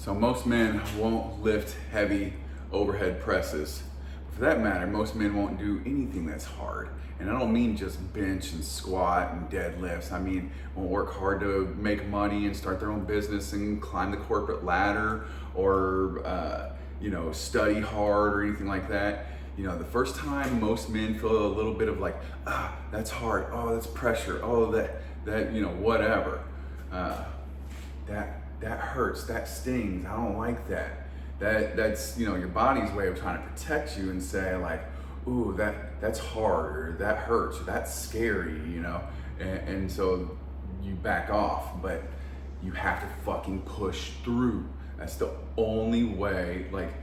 So most men won't lift heavy overhead presses. For that matter, most men won't do anything that's hard. And I don't mean just bench and squat and deadlifts. I mean, won't work hard to make money and start their own business and climb the corporate ladder or, study hard or anything like that. The first time most men feel a little bit of like, that's hard. Oh, that's pressure. Oh, that whatever. That hurts. That stings. I don't like that. That's your body's way of trying to protect you and say like, ooh, that's hard, or that hurts, or that's scary, and so you back off, but you have to fucking push through. That's the only way. Like,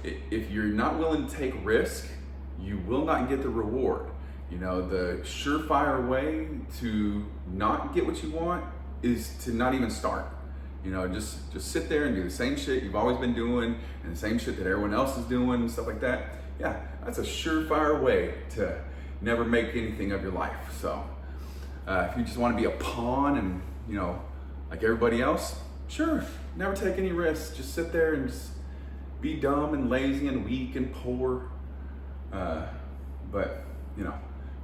if you're not willing to take risk, you will not get the reward. The surefire way to not get what you want is to not even start. Just sit there and do the same shit you've always been doing and the same shit that everyone else is doing and stuff like that. Yeah, that's a surefire way to never make anything of your life. So if you just want to be a pawn and, like everybody else, sure, never take any risks. Just sit there and just be dumb and lazy and weak and poor. But,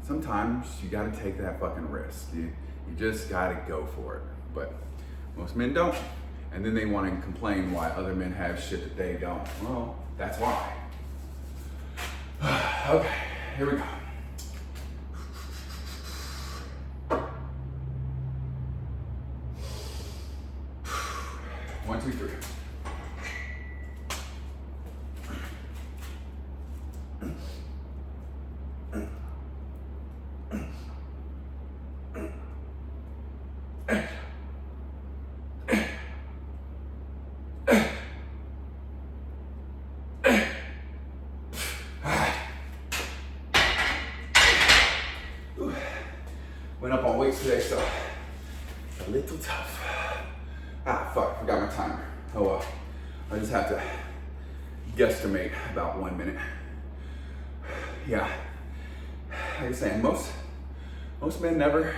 sometimes you got to take that fucking risk. You just got to go for it. But most men don't. And then they want to complain why other men have shit that they don't. Well, that's why. Okay, here we go. 1, 2, 3. Went up on weights today, so a little tough. Fuck, forgot my timer. Oh well, I just have to guesstimate about 1 minute. Yeah, like I say, most men never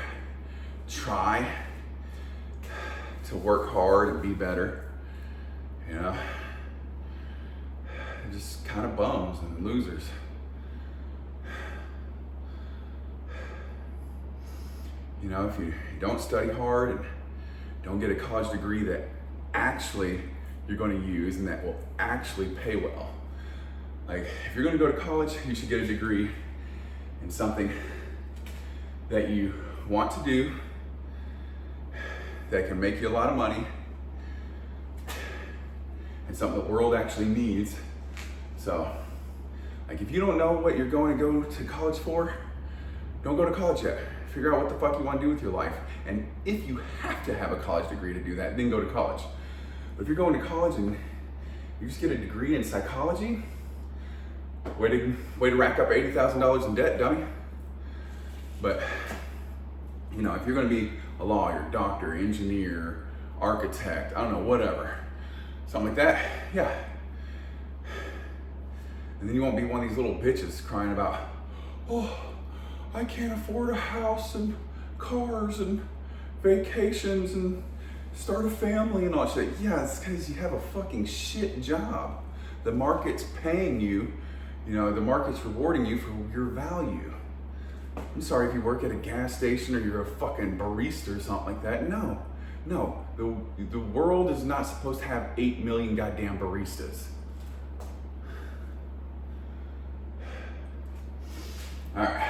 try to work hard and be better. They're just kind of bums and losers. If you don't study hard and don't get a college degree that actually you're going to use and that will actually pay well. Like, if you're going to go to college, you should get a degree in something that you want to do, that can make you a lot of money, and something the world actually needs. So, like, if you don't know what you're going to go to college for, don't go to college yet. Figure out what the fuck you want to do with your life. And if you have to have a college degree to do that, then go to college. But if you're going to college and you just get a degree in psychology, way to rack up $80,000 in debt, dummy. But, if you're going to be a lawyer, doctor, engineer, architect, I don't know, whatever, something like that, yeah. And then you won't be one of these little bitches crying about, oh, I can't afford a house and cars and vacations and start a family and all that shit. Yeah, it's because you have a fucking shit job. The market's paying you, the market's rewarding you for your value. I'm sorry if you work at a gas station or you're a fucking barista or something like that. No, the world is not supposed to have 8 million goddamn baristas. All right.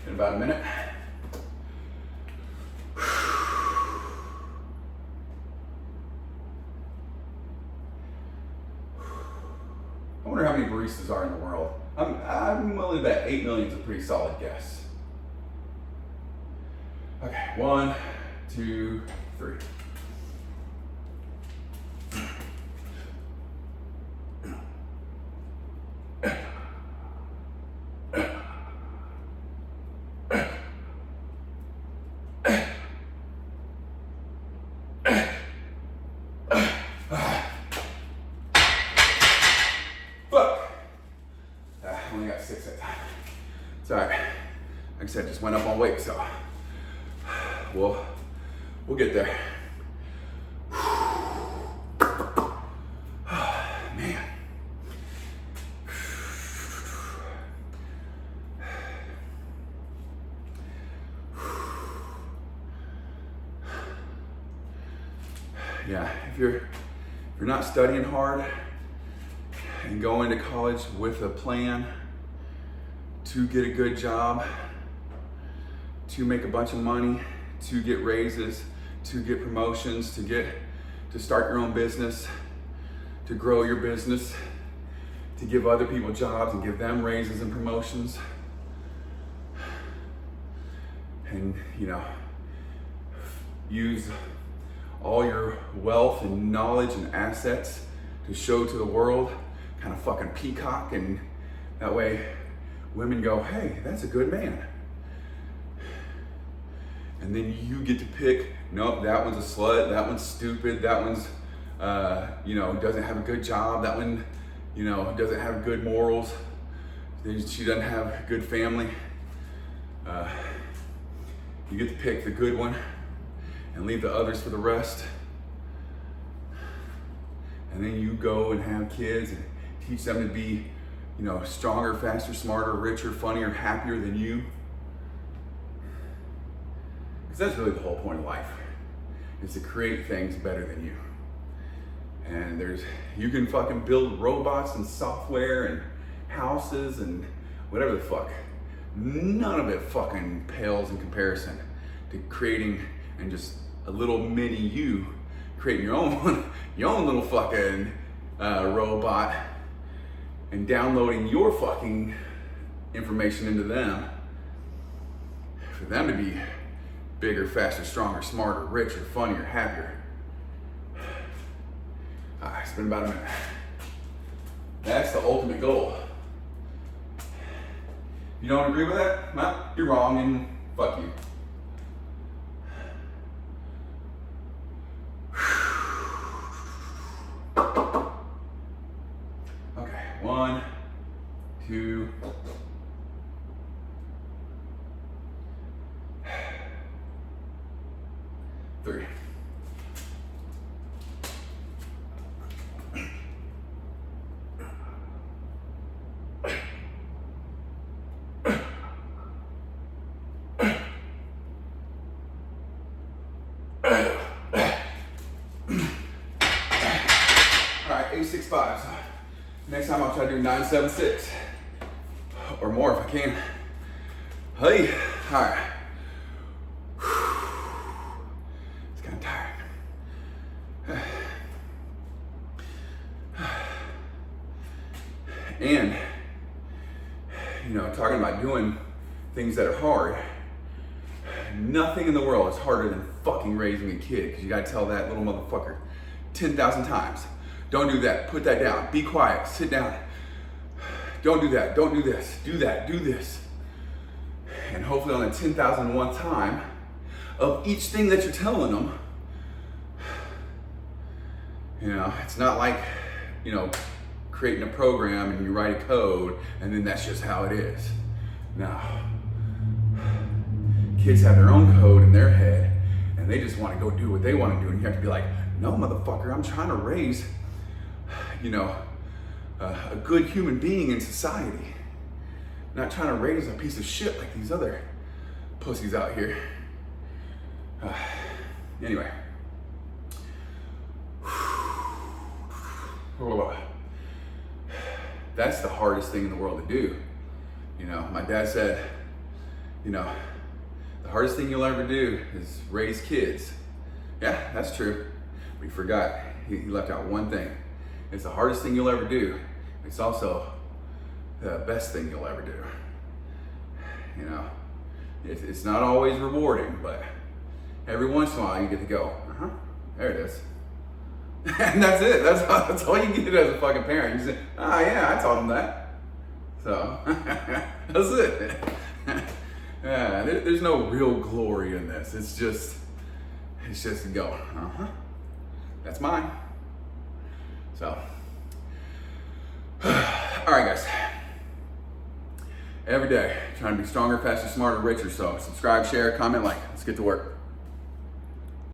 In about a minute. I wonder how many baristas are in the world. I'm willing to bet 8 million is a pretty solid guess. Okay, 1, 2, 3. Sorry, like I said, just went up on weight, so we'll get there. yeah, if you're not studying hard and going to college with a plan to get a good job, to make a bunch of money, to get raises, to get promotions, to start your own business, to grow your business, to give other people jobs and give them raises and promotions, and use all your wealth and knowledge and assets to show to the world, kind of fucking peacock, and that way women go, hey, that's a good man. And then you get to pick, nope, that one's a slut, that one's stupid, that one's, doesn't have a good job, that one, doesn't have good morals, she doesn't have a good family. You get to pick the good one and leave the others for the rest. And then you go and have kids and teach them to be, stronger, faster, smarter, richer, funnier, happier than you. Because that's really the whole point of life, is to create things better than you. And you can fucking build robots and software and houses and whatever the fuck. None of it fucking pales in comparison to creating and just a little mini you, creating your own little fucking robot and downloading your fucking information into them for them to be bigger, faster, stronger, smarter, richer, funnier, happier. It's been about a minute. That's the ultimate goal. You don't agree with that? Well, you're wrong and fuck you. Okay, 1, 2, 3. Alright, 865. So next time I'll try to do 976 or more if I can. Hey, alright. It's kind of tired. And, talking about doing things that are hard, nothing in the world is harder than fucking raising a kid, because you gotta tell that little motherfucker 10,000 times, don't do that, put that down, be quiet, sit down, don't do that, don't do this, do that, do this. And hopefully on the 10,001th time of each thing that you're telling them, it's not like, creating a program and you write a code and then that's just how it is. No. Kids have their own code in their head and they just want to go do what they want to do, and you have to be like, no motherfucker, I'm trying to raise, a good human being in society. Not trying to raise a piece of shit like these other pussies out here. Anyway. That's the hardest thing in the world to do. My dad said, the hardest thing you'll ever do is raise kids. Yeah, that's true. But he forgot. He left out one thing. It's the hardest thing you'll ever do. It's also the best thing you'll ever do. It's not always rewarding, but every once in a while you get to go, there it is. And that's it. That's all you get as a fucking parent. You say, yeah, I taught him that. So, that's it. Yeah, there's no real glory in this. It's just to go, that's mine. So, all right, guys. Every day, trying to be stronger, faster, smarter, richer. So, subscribe, share, comment, like. Let's get to work.